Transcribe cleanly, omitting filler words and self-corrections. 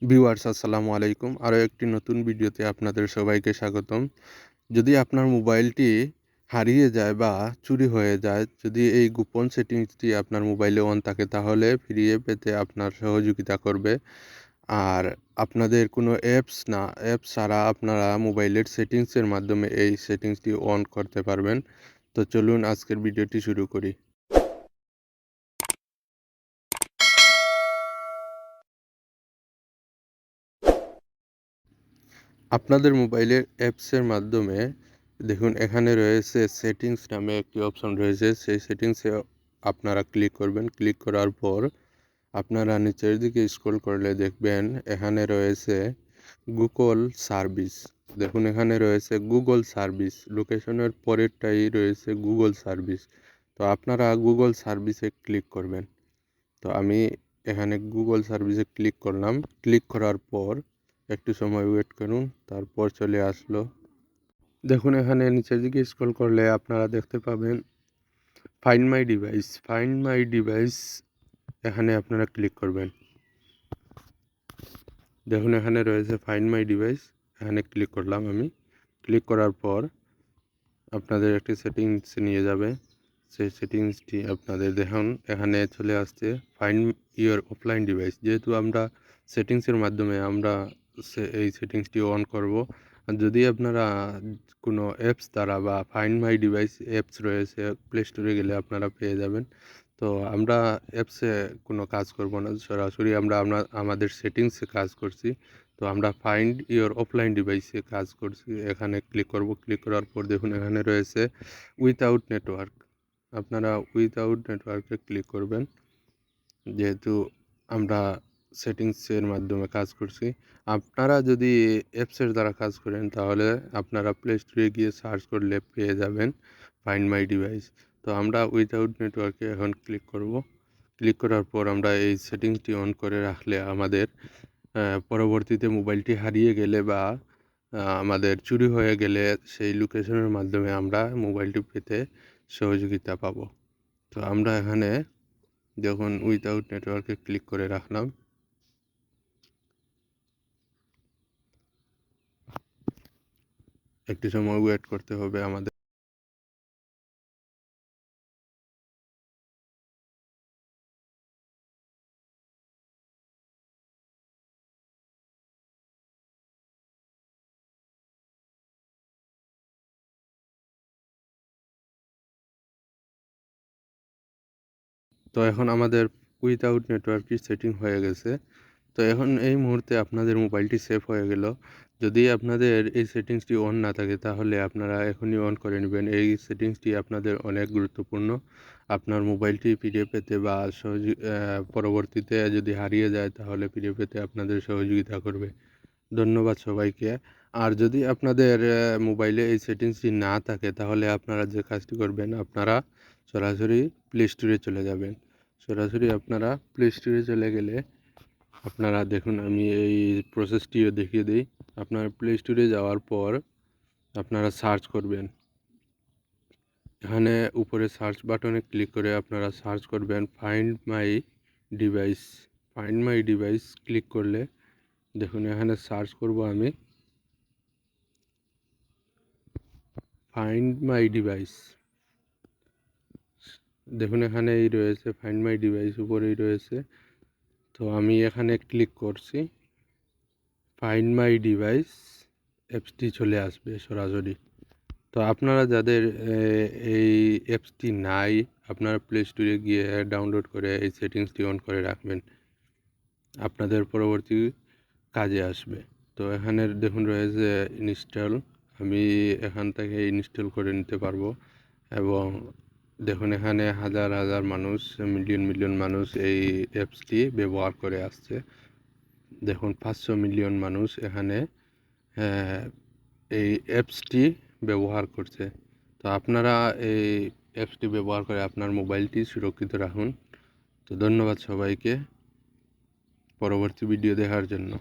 Viewers আসসালামু আলাইকুম। আরও একটি নতুন ভিডিওতে আপনাদের সবাইকে স্বাগতম। যদি আপনার মোবাইলটি হারিয়ে যায় বা চুরি হয়ে যায়, যদি এই গোপন সেটিংসটি আপনার মোবাইলে অন থাকে তাহলে ফিরিয়ে পেতে আপনার সহযোগিতা করবে। আর আপনাদের কোনো অ্যাপস ছাড়া আপনারা মোবাইলের সেটিংসের মাধ্যমে এই সেটিংসটি অন করতে পারবেন। তো চলুন আজকের ভিডিওটি শুরু করি। আপনাদের মোবাইলের অ্যাপসের মাধ্যমে দেখুন এখানে রয়েছে সেটিংস নামে একটি অপশন রয়েছে। সেই সেটিংসে আপনারা ক্লিক করবেন। ক্লিক করার পর আপনারা নিচের দিকে স্ক্রল করলে দেখবেন এখানে রয়েছে গুগল সার্ভিস। দেখুন এখানে রয়েছে গুগল সার্ভিস, লোকেশনের পরেরটাই রয়েছে গুগল সার্ভিস। তো আপনারা গুগল সার্ভিসে ক্লিক করবেন। তো আমি এখানে গুগল সার্ভিসে ক্লিক করলাম। ক্লিক করার পর একটু সময় ওয়েট করুন, তারপর চলে আসলো। দেখুন এখানে নিচের দিকে স্ক্রল করলে আপনারা দেখতে পাবেন find my device. Find my device এখানে আপনারা ক্লিক করবেন। দেখুন এখানে রয়েছে ফাইন্ড মাই ডিভাইস, এখানে ক্লিক করলাম আমি। ক্লিক করার পর আপনাদের একটি সেটিংস নিয়ে যাবে। সেই সেটিংসটি আপনাদের দেখুন এখানে চলে আসছে ফাইন্ড ইওর অফলাইন ডিভাইস। যেহেতু আমরা সেটিংসের মাধ্যমে আমরা এই সেটিংসটি অন করব। আর যদি আপনারা কোনো অ্যাপস দ্বারা বা ফাইন্ড মাই ডিভাইস অ্যাপস রয়েছে, প্লে স্টোরে গেলে আপনারা পেয়ে যাবেন। তো আমরা অ্যাপসে কোনো কাজ করব না, সরাসরি আমরা আমাদের সেটিংসে কাজ করছি। তো আমরা ফাইন্ড ইওর অফলাইন ডিভাইসে কাজ করছি, এখানে ক্লিক করব। ক্লিক করার পর দেখুন এখানে রয়েছে উইথআউট নেটওয়ার্ক। আপনারা উইথআউট নেটওয়ার্কে ক্লিক করবেন, যেহেতু আমরা সেটিংসের মাধ্যমে কাজ করছি। আপনারা যদি অ্যাপসের দ্বারা কাজ করেন তাহলে আপনারা প্লে স্টোরে গিয়ে সার্চ করলে পেয়ে যাবেন ফাইন্ড মাই ডিভাইস। তো আমরা উইথআউট নেটওয়ার্কে এখন ক্লিক করব। ক্লিক করার পর আমরা এই সেটিংসটি অন করে রাখলে আমাদের পরবর্তীতে মোবাইলটি হারিয়ে গেলে বা আমাদের চুরি হয়ে গেলে সেই লোকেশনের মাধ্যমে আমরা মোবাইলটি পেতে সহযোগিতা পাব। তো আমরা এখানে যখন উইথআউট নেটওয়ার্কে ক্লিক করে রাখলাম, একটু সময় ওয়েট করতে হবে আমাদের। তো এখন আমাদের উইথআউট নেটওয়ার্কটি সেটিং হয়ে গেছে। তো এখন এই মুহূর্তে আপনাদের মোবাইলটি সেভ হয়ে গেল। যদি আপনাদের এই সেটিংসটি অন না থাকে তাহলে আপনারা এখনই অন করে নেবেন। এই সেটিংসটি আপনাদের অনেক গুরুত্বপূর্ণ। আপনার মোবাইলটি ফিরে পেতে বা পরবর্তীতে যদি হারিয়ে যায় তাহলে ফিরে পেতে আপনাদের সহযোগিতা করবে। ধন্যবাদ সবাইকে। আর যদি আপনাদের মোবাইলে এই সেটিংসটি না থাকে তাহলে আপনারা যে কাজটি করবেন, আপনারা সরাসরি প্লে স্টোরে চলে যাবেন। সরাসরি আপনারা প্লে স্টোরে চলে গেলে আপনারা দেখুন আমি এই প্রসেসটিও দেখিয়ে দিই। আপনার প্লে স্টোরে যাওয়ার পর আপনারা সার্চ করবেন। এখানে উপরে সার্চ বাটনে ক্লিক করে আপনারা সার্চ করবেন find my device. Find my device click করলে দেখুন এখানে সার্চ করব আমি ফাইন্ড মাই ডিভাইস। দেখুন এখানে এই রয়েছে ফাইন্ড মাই ডিভাইস, উপরেই রয়েছে। তো আমি এখানে ক্লিক করছি, ফাইন্ড মাই ডিভাইস অ্যাপসটি চলে আসবে সরাসরি। তো আপনারা যাদের এই অ্যাপসটি নাই, আপনারা প্লে স্টোরে গিয়ে ডাউনলোড করে এই সেটিংসটি অন করে রাখবেন, আপনাদের পরবর্তী কাজে আসবে। তো এখানে দেখুন রয়েছে ইনস্টল, আমি এখান থেকে ইনস্টল করে নিতে পারবো। এবং দেখুন এখানে হাজার হাজার মানুষ, মিলিয়ন মিলিয়ন মানুষ এই অ্যাপসটি ব্যবহার করে আসছে। দেখুন 500 মিলিয়ন মানুষ এখানে এই অ্যাপসটি ব্যবহার করছে। তো আপনারা এই অ্যাপসটি ব্যবহার করে আপনার মোবাইলটি সুরক্ষিত রাখুন। তো ধন্যবাদ সবাইকে পরবর্তী ভিডিও দেখার জন্য।